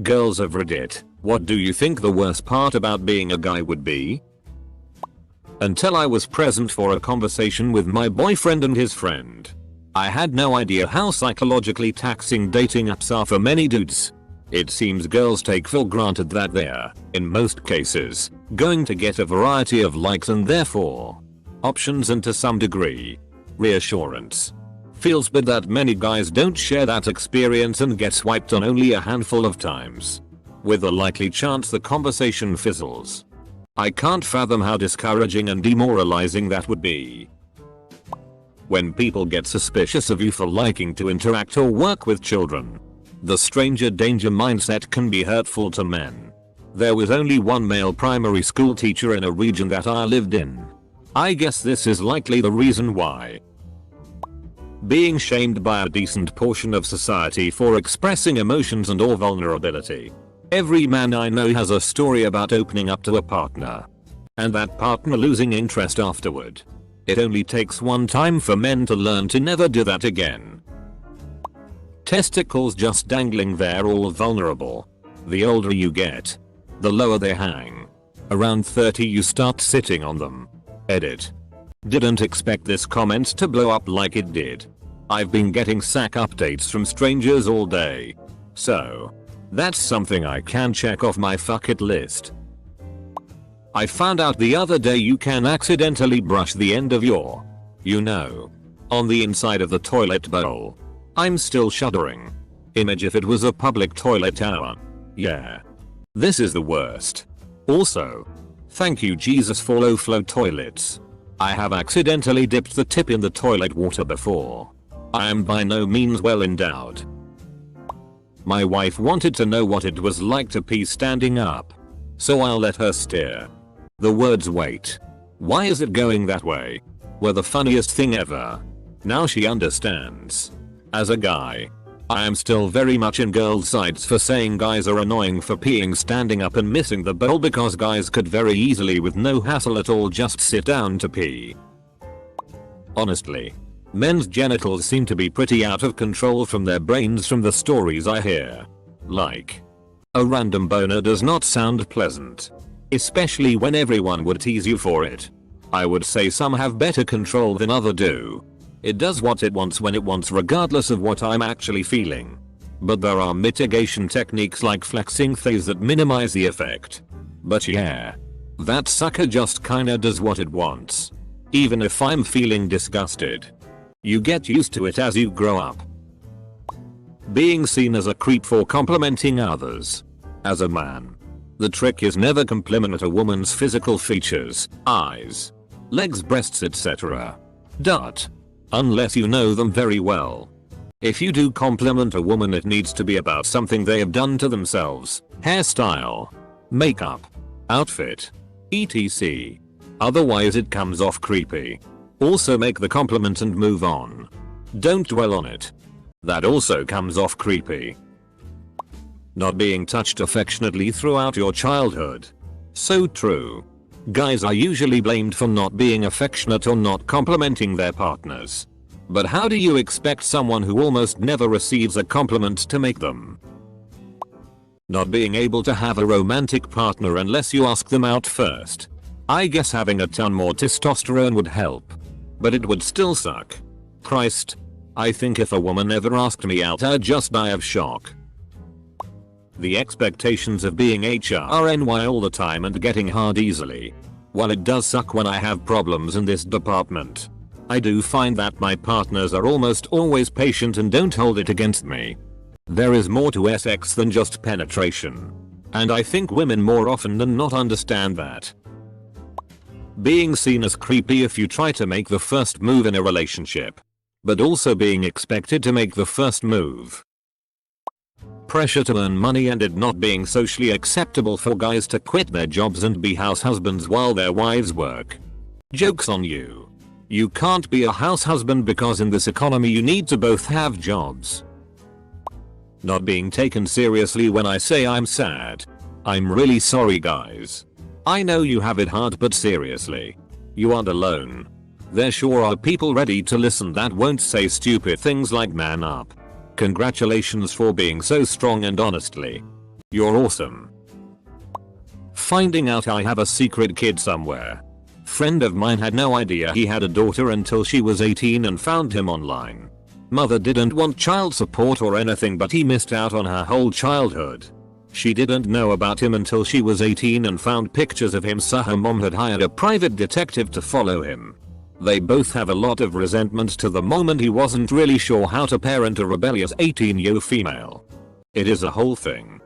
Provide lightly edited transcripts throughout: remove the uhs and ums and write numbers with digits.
Girls of Reddit, what do you think the worst part about being a guy would be? Until I was present for a conversation with my boyfriend and his friend, I had no idea how psychologically taxing dating apps are for many dudes. It seems girls take for granted that they're, in most cases, going to get a variety of likes and therefore options and to some degree reassurance. Feels bad that many guys don't share that experience and get swiped on only a handful of times, with a likely chance the conversation fizzles. I can't fathom how discouraging and demoralizing that would be. When people get suspicious of you for liking to interact or work with children, the stranger danger mindset can be hurtful to men. There was only one male primary school teacher in a region that I lived in. I guess this is likely the reason why. Being shamed by a decent portion of society for expressing emotions and or vulnerability. Every man I know has a story about opening up to a partner, and that partner losing interest afterward. It only takes one time for men to learn to never do that again. Testicles just dangling there all vulnerable. The older you get, the lower they hang. Around 30 you start sitting on them. Edit. Didn't expect this comment to blow up like it did. I've been getting sack updates from strangers all day, so that's something I can check off my fuck it list. I found out the other day you can accidentally brush the end of your, on the inside of the toilet bowl. I'm still shuddering. Image if it was a public toilet tower. Yeah. This is the worst. Also, thank you Jesus for low flow toilets. I have accidentally dipped the tip in the toilet water before. I am by no means well endowed. My wife wanted to know what it was like to pee standing up, so I'll let her steer. The words "wait, why is it going that way?" were the funniest thing ever. Now she understands. As a guy, I am still very much in girls' sides for saying guys are annoying for peeing standing up and missing the bowl because guys could very easily with no hassle at all just sit down to pee. Honestly, men's genitals seem to be pretty out of control from their brains from the stories I hear. Like, a random boner does not sound pleasant, especially when everyone would tease you for it. I would say some have better control than others do. It does what it wants when it wants regardless of what I'm actually feeling. But there are mitigation techniques like flexing things that minimize the effect. But yeah, that sucker just kinda does what it wants. Even if I'm feeling disgusted. You get used to it as you grow up. Being seen as a creep for complimenting others. As a man, the trick is never compliment a woman's physical features, eyes, legs, breasts, etc. Unless you know them very well. If you do compliment a woman, it needs to be about something they have done to themselves, hairstyle, makeup, outfit, etc. Otherwise it comes off creepy. Also make the compliment and move on. Don't dwell on it. That also comes off creepy. Not being touched affectionately throughout your childhood. So true. Guys are usually blamed for not being affectionate or not complimenting their partners. But how do you expect someone who almost never receives a compliment to make them? Not being able to have a romantic partner unless you ask them out first. I guess having a ton more testosterone would help. But it would still suck. Christ. I think if a woman ever asked me out I'd just die of shock. The expectations of being HRNY all the time and getting hard easily. While it does suck when I have problems in this department, I do find that my partners are almost always patient and don't hold it against me. There is more to sex than just penetration. And I think women more often than not understand that. Being seen as creepy if you try to make the first move in a relationship, but also being expected to make the first move. Pressure to earn money and it not being socially acceptable for guys to quit their jobs and be house husbands while their wives work. Joke's on you. You can't be a house husband because in this economy you need to both have jobs. Not being taken seriously when I say I'm sad. I'm really sorry guys. I know you have it hard, but seriously, you aren't alone. There sure are people ready to listen that won't say stupid things like man up. Congratulations for being so strong, and honestly, You're awesome. Finding out I have a secret kid somewhere. Friend of mine had no idea he had a daughter until she was 18 and found him online. Mother didn't want child support or anything, but he missed out on her whole childhood. She didn't know about him until she was 18 and found pictures of him, so her mom had hired a private detective to follow him. They both have a lot of resentment to the moment he wasn't really sure how to parent a rebellious 18-year-old female. It is a whole thing.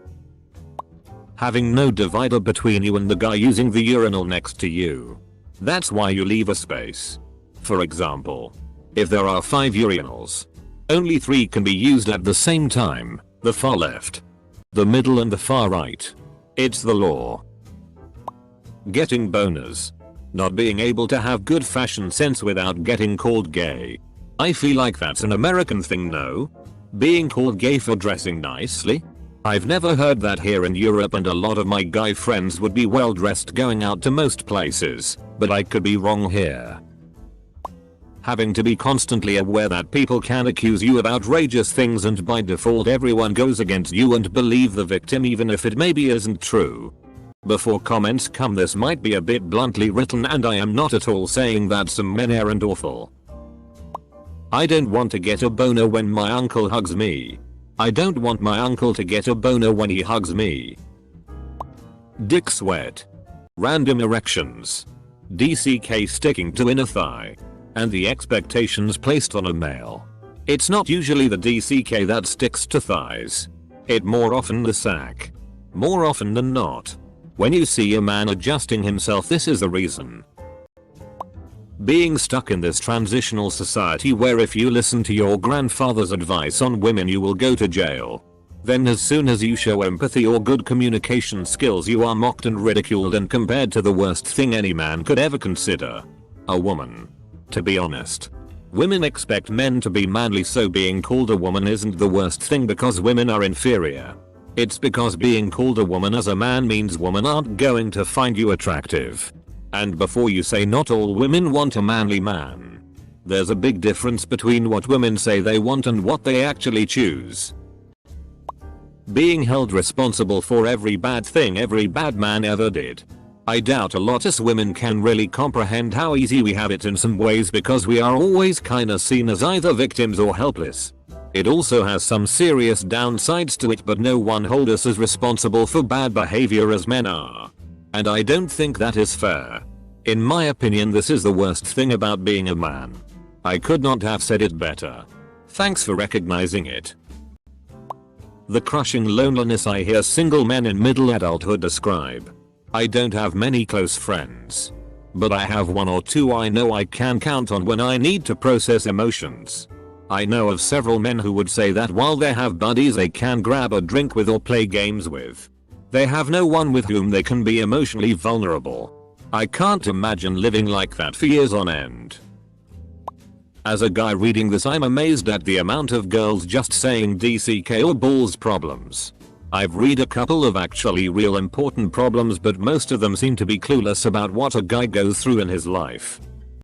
Having no divider between you and the guy using the urinal next to you. That's why you leave a space. For example, if there are 5 urinals, only 3 can be used at the same time, the far left, the middle and the far right. It's the law. Getting boners. Not being able to have good fashion sense without getting called gay. I feel like that's an American thing, no? Being called gay for dressing nicely? I've never heard that here in Europe, and a lot of my guy friends would be well dressed going out to most places, but I could be wrong here. Having to be constantly aware that people can accuse you of outrageous things and by default everyone goes against you and believe the victim even if it maybe isn't true. Before comments come, this might be a bit bluntly written and I am not at all saying that some men aren't awful. I don't want to get a boner when my uncle hugs me. I don't want my uncle to get a boner when he hugs me. Dick sweat. Random erections. DCK sticking to inner thigh. And the expectations placed on a male. It's not usually the DCK that sticks to thighs. It more often the sack. More often than not. When you see a man adjusting himself, this is the reason. Being stuck in this transitional society where if you listen to your grandfather's advice on women you will go to jail. Then as soon as you show empathy or good communication skills you are mocked and ridiculed and compared to the worst thing any man could ever consider. A woman. To be honest, women expect men to be manly, so being called a woman isn't the worst thing because women are inferior. It's because being called a woman as a man means women aren't going to find you attractive. And before you say not all women want a manly man, there's a big difference between what women say they want and what they actually choose. Being held responsible for every bad thing every bad man ever did. I doubt a lot of women can really comprehend how easy we have it in some ways because we are always kinda seen as either victims or helpless. It also has some serious downsides to it, but no one holds us as responsible for bad behavior as men are. And I don't think that is fair. In my opinion, this is the worst thing about being a man. I could not have said it better. Thanks for recognizing it. The crushing loneliness I hear single men in middle adulthood describe. I don't have many close friends. But I have 1 or 2 I know I can count on when I need to process emotions. I know of several men who would say that while they have buddies they can grab a drink with or play games with, they have no one with whom they can be emotionally vulnerable. I can't imagine living like that for years on end. As a guy reading this, I'm amazed at the amount of girls just saying DCK or balls problems. I've read a couple of actually real important problems, but most of them seem to be clueless about what a guy goes through in his life.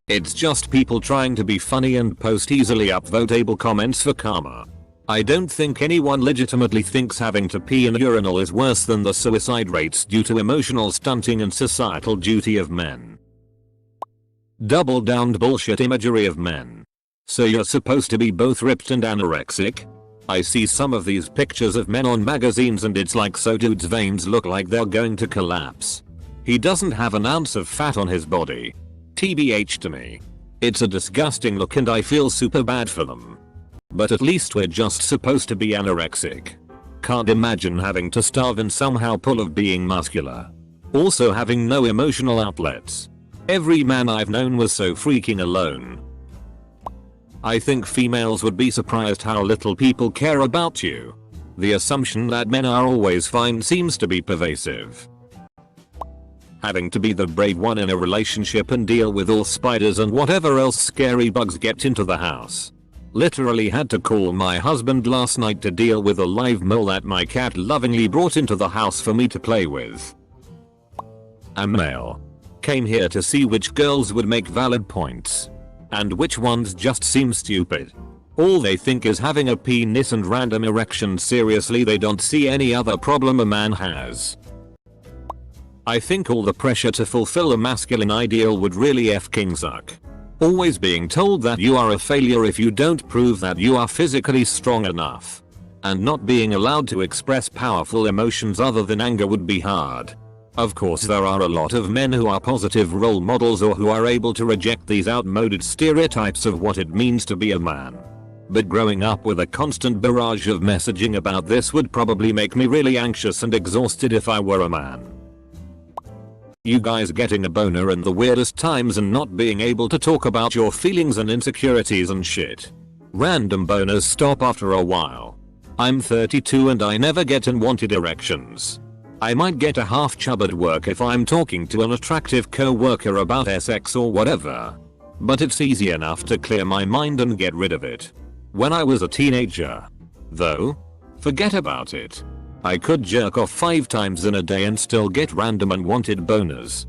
It's just people trying to be funny and post easily upvotable comments for karma. I don't think anyone legitimately thinks having to pee in a urinal is worse than the suicide rates due to emotional stunting and societal duty of men. Double downed bullshit imagery of men. So you're supposed to be both ripped and anorexic? I see some of these pictures of men on magazines and it's like, so dude's veins look like they're going to collapse. He doesn't have an ounce of fat on his body. TBH to me. It's a disgusting look and I feel super bad for them. But at least we're just supposed to be anorexic. Can't imagine having to starve and somehow pull off being muscular. Also having no emotional outlets. Every man I've known was so freaking alone. I think females would be surprised how little people care about you. The assumption that men are always fine seems to be pervasive. Having to be the brave one in a relationship and deal with all spiders and whatever else scary bugs get into the house. Literally had to call my husband last night to deal with a live mole that my cat lovingly brought into the house for me to play with. A male. Came here to see which girls would make valid points. And which ones just seem stupid. All they think is having a penis and random erections. Seriously, they don't see any other problem a man has. I think all the pressure to fulfill a masculine ideal would really f***ing suck. Always being told that you are a failure if you don't prove that you are physically strong enough. And not being allowed to express powerful emotions other than anger would be hard. Of course, there are a lot of men who are positive role models or who are able to reject these outmoded stereotypes of what it means to be a man. But growing up with a constant barrage of messaging about this would probably make me really anxious and exhausted if I were a man. You guys getting a boner in the weirdest times and not being able to talk about your feelings and insecurities and shit. Random boners stop after a while. I'm 32 and I never get unwanted erections. I might get a half chub at work if I'm talking to an attractive co-worker about sex or whatever. But it's easy enough to clear my mind and get rid of it. When I was a teenager, though, forget about it. I could jerk off 5 times in a day and still get random unwanted boners.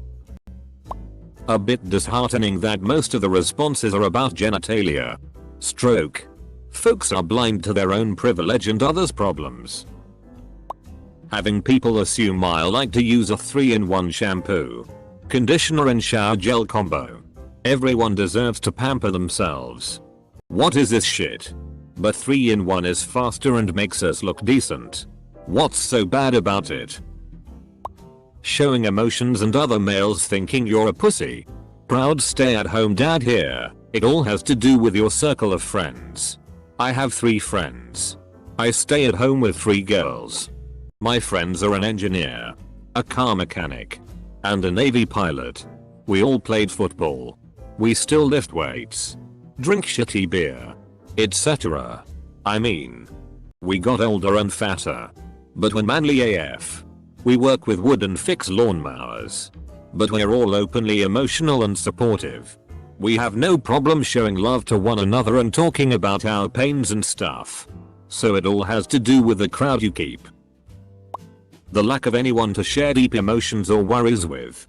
A bit disheartening that most of the responses are about genitalia. Stroke. Folks are blind to their own privilege and others' problems. Having people assume I like to use a 3-in-1 shampoo, conditioner and shower gel combo. Everyone deserves to pamper themselves. What is this shit? But 3-in-1 is faster and makes us look decent. What's so bad about it? Showing emotions and other males thinking you're a pussy. Proud stay-at-home dad here. It all has to do with your circle of friends. I have 3 friends. I stay at home with 3 girls. My friends are an engineer, a car mechanic, and a Navy pilot. We all played football. We still lift weights, drink shitty beer, etc. I mean, we got older and fatter. But we're manly AF. We work with wood and fix lawnmowers. But we're all openly emotional and supportive. We have no problem showing love to one another and talking about our pains and stuff. So it all has to do with the crowd you keep. The lack of anyone to share deep emotions or worries with.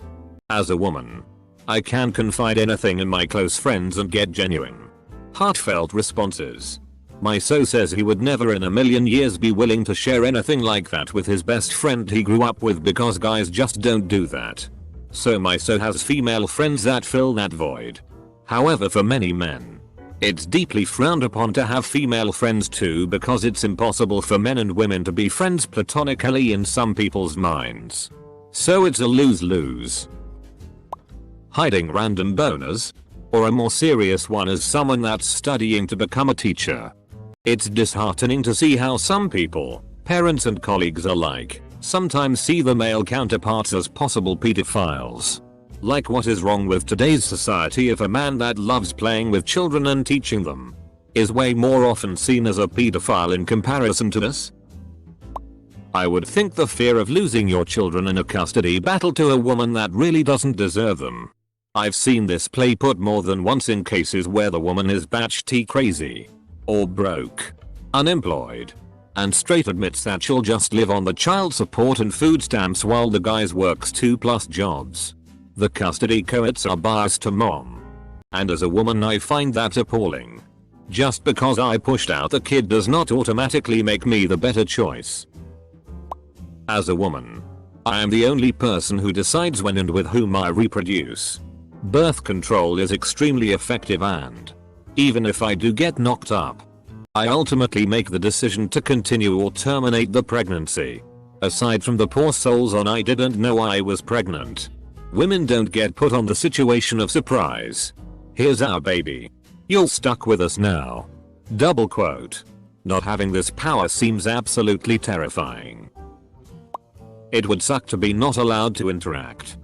As a woman, I can confide anything in my close friends and get genuine, heartfelt responses. My so says he would never in a million years be willing to share anything like that with his best friend he grew up with because guys just don't do that. So my so has female friends that fill that void. However, for many men, it's deeply frowned upon to have female friends too because it's impossible for men and women to be friends platonically in some people's minds. So it's a lose-lose. Hiding random boners? Or a more serious one as someone that's studying to become a teacher. It's disheartening to see how some people, parents and colleagues alike, sometimes see the male counterparts as possible pedophiles. Like, what is wrong with today's society if a man that loves playing with children and teaching them is way more often seen as a pedophile in comparison to this? I would think the fear of losing your children in a custody battle to a woman that really doesn't deserve them. I've seen this play put more than once in cases where the woman is batshit crazy, or broke, unemployed, and straight admits that she'll just live on the child support and food stamps while the guy works 2+ jobs. The custody courts are biased to mom. And as a woman I find that appalling. Just because I pushed out the kid does not automatically make me the better choice. As a woman, I am the only person who decides when and with whom I reproduce. Birth control is extremely effective and, even if I do get knocked up, I ultimately make the decision to continue or terminate the pregnancy. Aside from the poor souls on I didn't know I was pregnant, women don't get put on the situation of surprise. Here's our baby. You're stuck with us now. Double quote. Not having this power seems absolutely terrifying. It would suck to be not allowed to interact,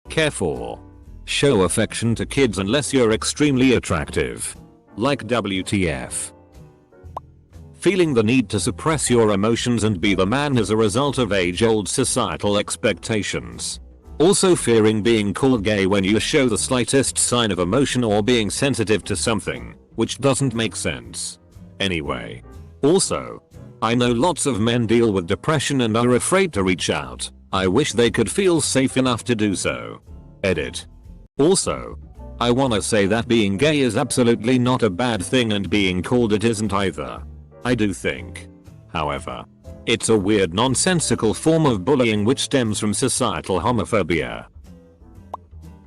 care for, show affection to kids unless you're extremely attractive. Like WTF. Feeling the need to suppress your emotions and be the man as a result of age-old societal expectations. Also fearing being called gay when you show the slightest sign of emotion or being sensitive to something, which doesn't make sense. Anyway. Also, I know lots of men deal with depression and are afraid to reach out. I wish they could feel safe enough to do so. Edit. Also, I wanna say that being gay is absolutely not a bad thing and being called it isn't either. I do think, however, it's a weird nonsensical form of bullying which stems from societal homophobia.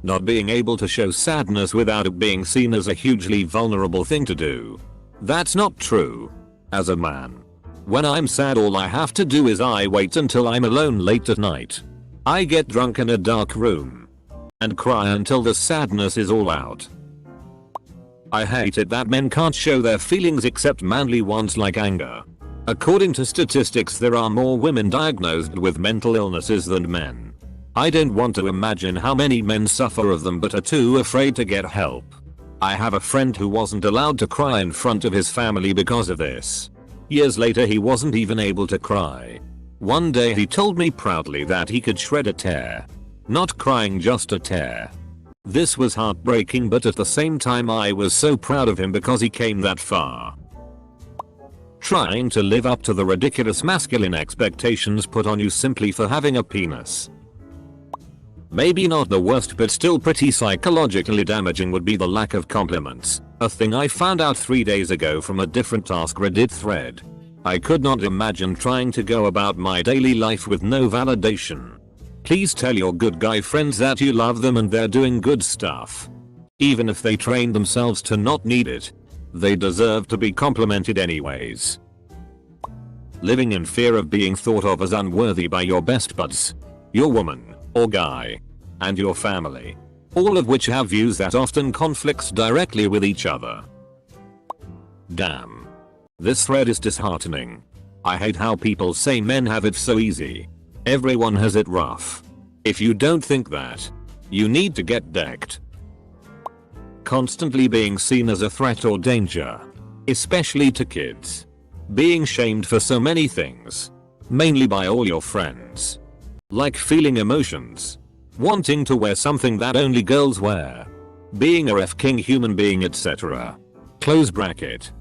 Not being able to show sadness without it being seen as a hugely vulnerable thing to do. That's not true. As a man, when I'm sad all I have to do is I wait until I'm alone late at night. I get drunk in a dark room and cry until the sadness is all out. I hate it that men can't show their feelings except manly ones like anger. According to statistics, there are more women diagnosed with mental illnesses than men. I don't want to imagine how many men suffer of them but are too afraid to get help. I have a friend who wasn't allowed to cry in front of his family because of this. Years later he wasn't even able to cry. One day he told me proudly that he could shred a tear. Not crying, just a tear. This was heartbreaking, but at the same time I was so proud of him because he came that far. Trying to live up to the ridiculous masculine expectations put on you simply for having a penis. Maybe not the worst but still pretty psychologically damaging would be the lack of compliments, a thing I found out 3 days ago from a different AskReddit thread. I could not imagine trying to go about my daily life with no validation. Please tell your good guy friends that you love them and they're doing good stuff. Even if they train themselves to not need it, they deserve to be complimented anyways. Living in fear of being thought of as unworthy by your best buds, your woman or guy, and your family, all of which have views that often conflicts directly with each other. Damn. This thread is disheartening. I hate how people say men have it so easy. Everyone has it rough. If you don't think that, you need to get decked. Constantly being seen as a threat or danger, especially to kids. Being shamed for so many things, mainly by all your friends. Like feeling emotions, wanting to wear something that only girls wear, being a f-king human being, etc. Close bracket.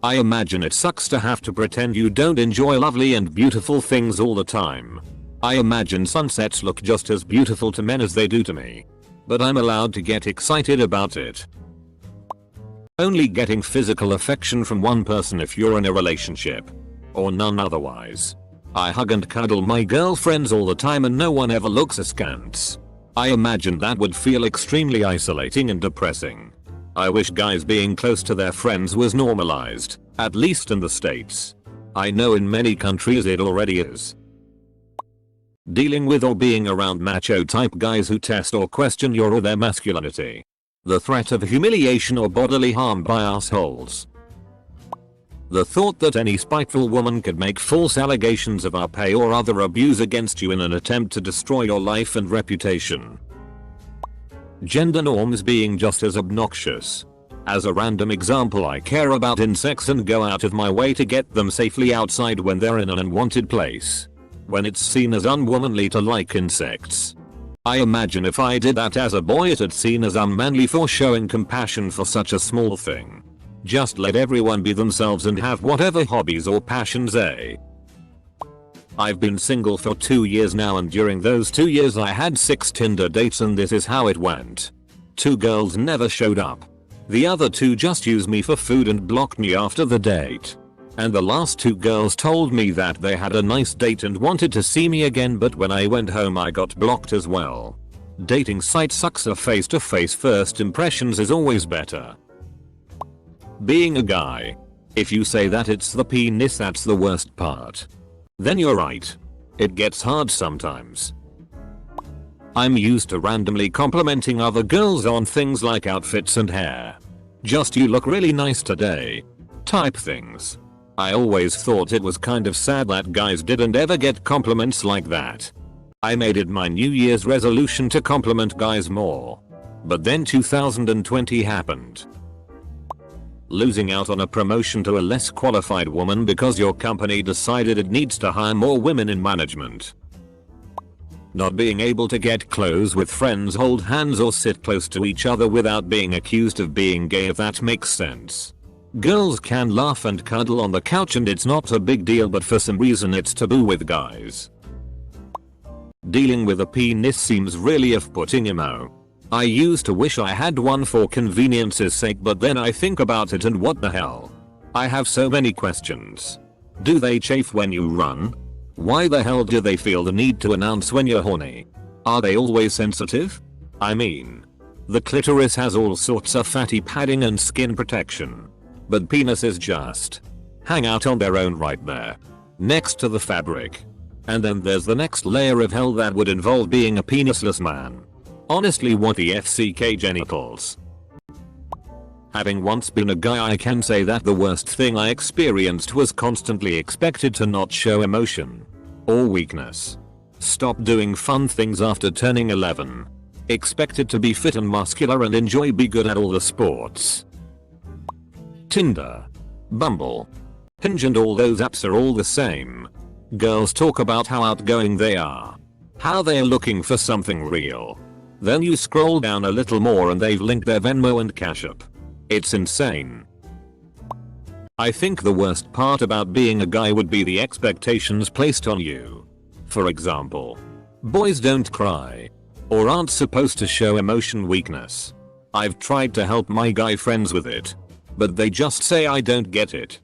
I imagine it sucks to have to pretend you don't enjoy lovely and beautiful things all the time. I imagine sunsets look just as beautiful to men as they do to me. But I'm allowed to get excited about it. Only getting physical affection from one person if you're in a relationship. Or none otherwise. I hug and cuddle my girlfriends all the time and no one ever looks askance. I imagine that would feel extremely isolating and depressing. I wish guys being close to their friends was normalized, at least in the States. I know in many countries it already is. Dealing with or being around macho type guys who test or question your or their masculinity. The threat of humiliation or bodily harm by assholes. The thought that any spiteful woman could make false allegations of rape or other abuse against you in an attempt to destroy your life and reputation. Gender norms being just as obnoxious. As a random example, I care about insects and go out of my way to get them safely outside when they're in an unwanted place. When it's seen as unwomanly to like insects. I imagine if I did that as a boy it'd seen as unmanly for showing compassion for such a small thing. Just let everyone be themselves and have whatever hobbies or passions they. I've been single for 2 years now and during those 2 years I had 6 Tinder dates and this is how it went. 2 girls never showed up. The other 2 just used me for food and blocked me after the date. And the last 2 girls told me that they had a nice date and wanted to see me again, but when I went home I got blocked as well. Dating site sucks. A face-to-face first impressions is always better. Being a guy. If you say that it's the penis that's the worst part, then you're right. It gets hard sometimes. I'm used to randomly complimenting other girls on things like outfits and hair. Just "you look really nice today" type things. I always thought it was kind of sad that guys didn't ever get compliments like that. I made it my New Year's resolution to compliment guys more. But then 2020 happened. Losing out on a promotion to a less qualified woman because your company decided it needs to hire more women in management. Not being able to get close with friends, hold hands or sit close to each other without being accused of being gay, if that makes sense. Girls can laugh and cuddle on the couch and it's not a big deal, but for some reason it's taboo with guys. Dealing with a penis seems really off-putting emo. I used to wish I had one for convenience's sake, but then I think about it and what the hell. I have so many questions. Do they chafe when you run? Why the hell do they feel the need to announce when you're horny? Are they always sensitive? I mean, the clitoris has all sorts of fatty padding and skin protection. But penises just hang out on their own right there, next to the fabric. And then there's the next layer of hell that would involve being a penisless man. Honestly, what the FCK genitals? Having once been a guy, I can say that the worst thing I experienced was constantly expected to not show emotion or weakness. Stop doing fun things after turning 11. Expected to be fit and muscular and be good at all the sports. Tinder, Bumble, Hinge and all those apps are all the same. Girls talk about how outgoing they are, how they're looking for something real. Then you scroll down a little more and they've linked their Venmo and Cash App. It's insane. I think the worst part about being a guy would be the expectations placed on you. For example, boys don't cry or aren't supposed to show emotion weakness. I've tried to help my guy friends with it, but they just say I don't get it.